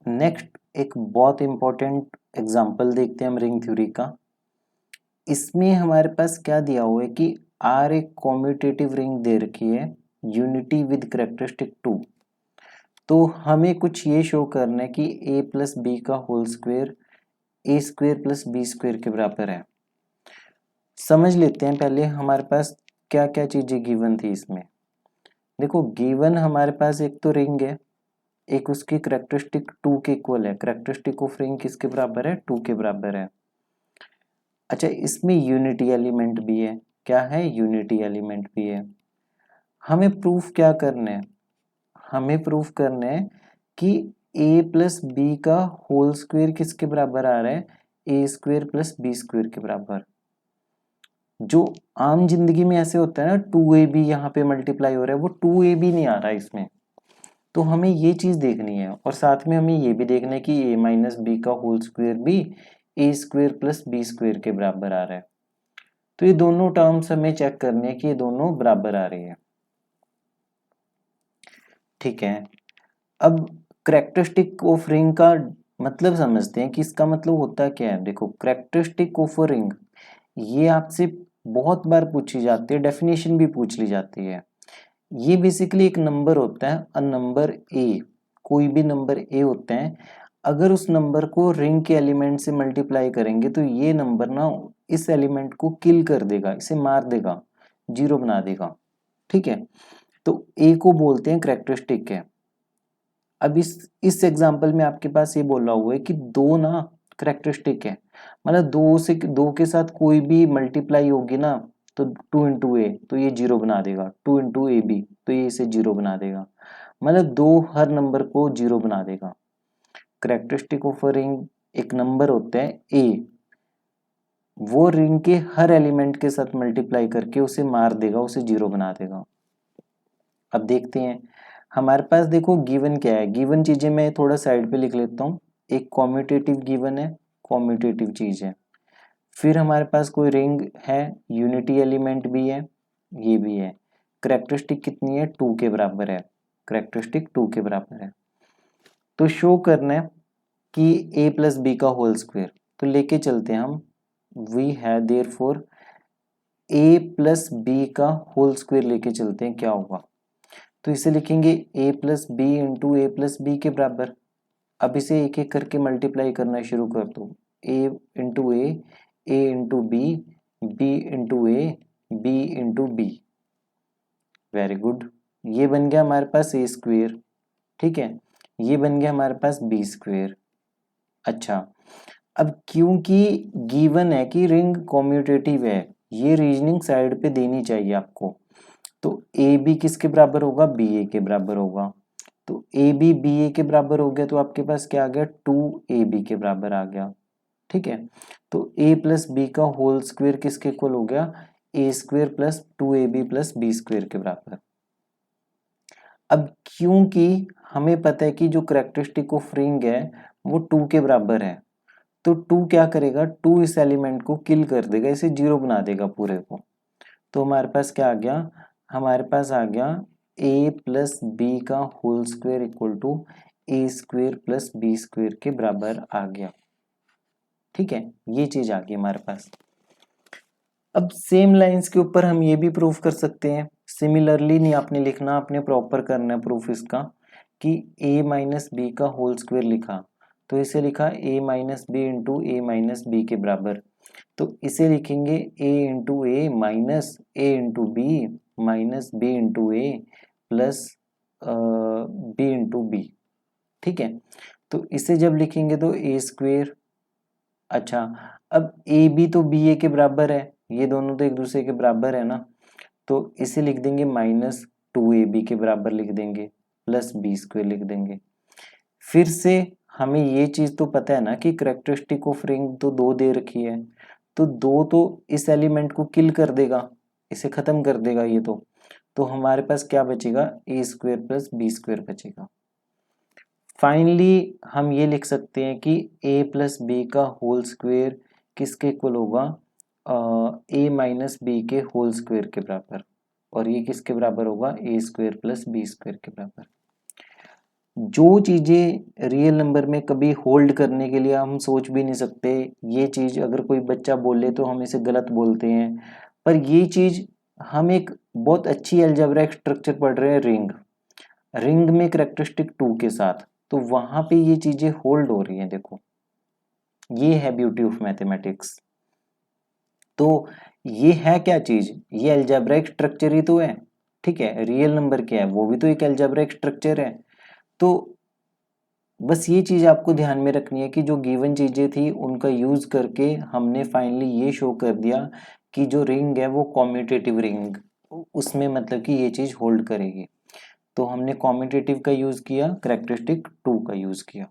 Next एक बहुत important example देखते हैं हम रिंग थ्योरी का। इसमें हमारे पास क्या दिया हुआ है कि आर एक कॉम्यूटेटिव रिंग दे रखी है यूनिटी विद कैरेक्टरिस्टिक 2। तो हमें कुछ ये शो करना है कि a प्लस बी का होल स्क्वायर ए स्क्वायर प्लस बी स्क्वायर के बराबर है। समझ लेते हैं पहले हमारे पास क्या क्या चीजें गिवन थी इसमें। देखो गिवन हमारे पास एक तो रिंग है, एक उसकी कैरेक्टरिस्टिक 2 के इक्वल है। कैरेक्टरिस्टिक ऑफ रिंग किसके बराबर है? 2 के बराबर है। अच्छा इसमें यूनिटी एलिमेंट भी है। क्या है? यूनिटी एलिमेंट भी है। हमें प्रूफ क्या करना है? हमें प्रूफ करना है कि a प्लस बी का होल स्क्वायर किसके बराबर आ रहा है? ए स्क्वायर प्लस बी स्क्वायर के बराबर। जो आम जिंदगी में ऐसे होता है ना 2ab यहाँ पे मल्टीप्लाई हो रहा है, वो 2ab नहीं आ रहा है इसमें। तो हमें ये चीज देखनी है और साथ में हमें ये भी देखना है कि a माइनस बी का होल स्क्वायर भी ए स्क्वायर प्लस बी स्क्वायर के बराबर आ रहा है। तो ये दोनों टर्म्स हमें चेक करने हैं कि ये दोनों बराबर आ रही है। ठीक है, अब कैरेक्टरिस्टिक ऑफ रिंग का मतलब समझते हैं कि इसका मतलब होता क्या है। देखो कैरेक्टरिस्टिक ऑफ अ रिंग ये आपसे बहुत बार पूछी जाती है, डेफिनेशन भी पूछ ली जाती है। ये बेसिकली एक नंबर होता है, अ नंबर ए। कोई भी नंबर ए होते हैं, अगर उस नंबर को रिंग के एलिमेंट से मल्टीप्लाई करेंगे तो ये नंबर ना इस एलिमेंट को किल कर देगा, इसे मार देगा, जीरो बना देगा। ठीक है, तो ए को बोलते हैं कैरेक्टरिस्टिक है। अब इस एग्जांपल में आपके पास ये बोला हुआ है कि दो ना कैरेक्टरिस्टिक है, मतलब दो के साथ कोई भी मल्टीप्लाई होगी ना तो 2 इंटू ए तो ये जीरो बना देगा, 2 इंटू ए बी तो ये इसे जीरो बना देगा, मतलब दो हर नंबर को जीरो बना देगा। कैरेक्टरिस्टिक ऑफ अ रिंग एक नंबर होता है ए, वो रिंग के हर एलिमेंट के साथ मल्टीप्लाई करके उसे मार देगा, उसे जीरो बना देगा। अब देखते हैं हमारे पास, देखो गिवन क्या है। गिवन चीजें मैं थोड़ा साइड पे लिख लेता हूँ। एक कॉम्यूटेटिव गिवन है, कॉम्यूटेटिव चीज है। फिर हमारे पास कोई रिंग है, यूनिटी एलिमेंट भी है, ये भी है। कैरेक्टरिस्टिक कितनी है? 2 के बराबर है। कैरेक्टरिस्टिक 2 के बराबर है। तो शो करना है कि a प्लस बी का होल स्क्वायर, तो लेके चलते हैं हम। वी है देयरफॉर a प्लस बी का होल स्क्वायर लेके चलते हैं, क्या होगा? तो इसे लिखेंगे a plus B into A plus B के बराबर। अब इसे एक एक करके मल्टीप्लाई करना शुरू कर दो। a into A into B into A, B into B. Very good, ये बन गया हमारे पास ए स्क्वेयर। ठीक है, ये बन गया हमारे पास बी स्क्वेयर। अच्छा, अब क्योंकि गिवन है कि रिंग कॉम्यूटेटिव है, ये रीजनिंग साइड पे देनी चाहिए आपको। तो ए बी किसके बराबर होगा? बी ए के बराबर होगा। तो ए बी बी ए के बराबर हो गया तो आपके पास क्या आ गया? 2ab के बराबर आ गया। ठीक है, तो a प्लस बी का होल स्क्वायर किसके इक्वल हो गया? A square plus 2ab plus B square के बराबर। अब क्योंकि हमें पता है कि जो कैरेक्टरिस्टिक ऑफ रिंग है वो 2 के बराबर है, तो 2 क्या करेगा? 2 इस एलिमेंट को किल कर देगा, इसे जीरो बना देगा पूरे को। तो हमारे पास क्या आ गया? हमारे पास आ गया a प्लस बी का whole square equal to A square plus B square के बराबर आ गया। ठीक है, ये चीज आ गई हमारे पास। अब सेम लाइंस के ऊपर हम ये भी प्रूफ कर सकते हैं। सिमिलरली नहीं आपने लिखना, आपने प्रॉपर करना है प्रूफ इसका कि a माइनस बी का होल स्क्वायर लिखा तो इसे लिखा a minus B into A minus B के बराबर। तो इसे लिखेंगे a into A minus A into B minus B into A plus B into B. ठीक है, तो इसे जब लिखेंगे तो ए स्क्वेयर। अच्छा, अब ए बी तो बी ए के बराबर है, ये दोनों तो एक दूसरे के बराबर है ना, तो इसे लिख देंगे माइनस 2ab के बराबर लिख देंगे प्लस बी स्क्वेयर लिख देंगे। फिर से हमें ये चीज तो पता है ना कि कैरेक्टरिस्टिक ऑफ रिंग तो दो दे रखी है, तो दो तो इस एलिमेंट को किल कर देगा, इसे खत्म कर देगा ये तो हमारे पास क्या बचेगा? ए स्क्वेयर प्लस बी स्क्वेयर बचेगा। फाइनली हम ये लिख सकते हैं कि a प्लस बी का होल स्क्वेयर किसके इक्वल होगा? a माइनस बी के होल स्क्वेयर के बराबर, और ये किसके बराबर होगा? ए स्क्वेयर प्लस बी स्क्वेयर के बराबर। जो चीज़ें रियल नंबर में कभी होल्ड करने के लिए हम सोच भी नहीं सकते, ये चीज़ अगर कोई बच्चा बोले तो हम इसे गलत बोलते हैं, पर ये चीज़ हम एक बहुत अच्छी अलजेब्रिक स्ट्रक्चर पढ़ रहे हैं, रिंग में कैरेक्टरिस्टिक 2 के साथ, तो वहाँ पे ये चीज़ें होल्ड हो रही हैं। देखो ये है ब्यूटी ऑफ मैथमेटिक्स। तो ये है क्या चीज़, ये अलजेब्रिक स्ट्रक्चर ही तो है, ठीक है। रियल नंबर क्या है, वो भी तो एक अलजेब्रिक स्ट्रक्चर है। तो बस ये चीज़ आपको ध्यान में रखनी है कि जो गिवन चीज़ें थी उनका यूज़ करके हमने फाइनली ये शो कर दिया कि जो रिंग है वो कॉम्यूटेटिव रिंग, उसमें मतलब कि ये चीज़ होल्ड करेगी। तो हमने कॉम्यूटेटिव का यूज़ किया, कैरेक्टरिस्टिक 2 का यूज़ किया।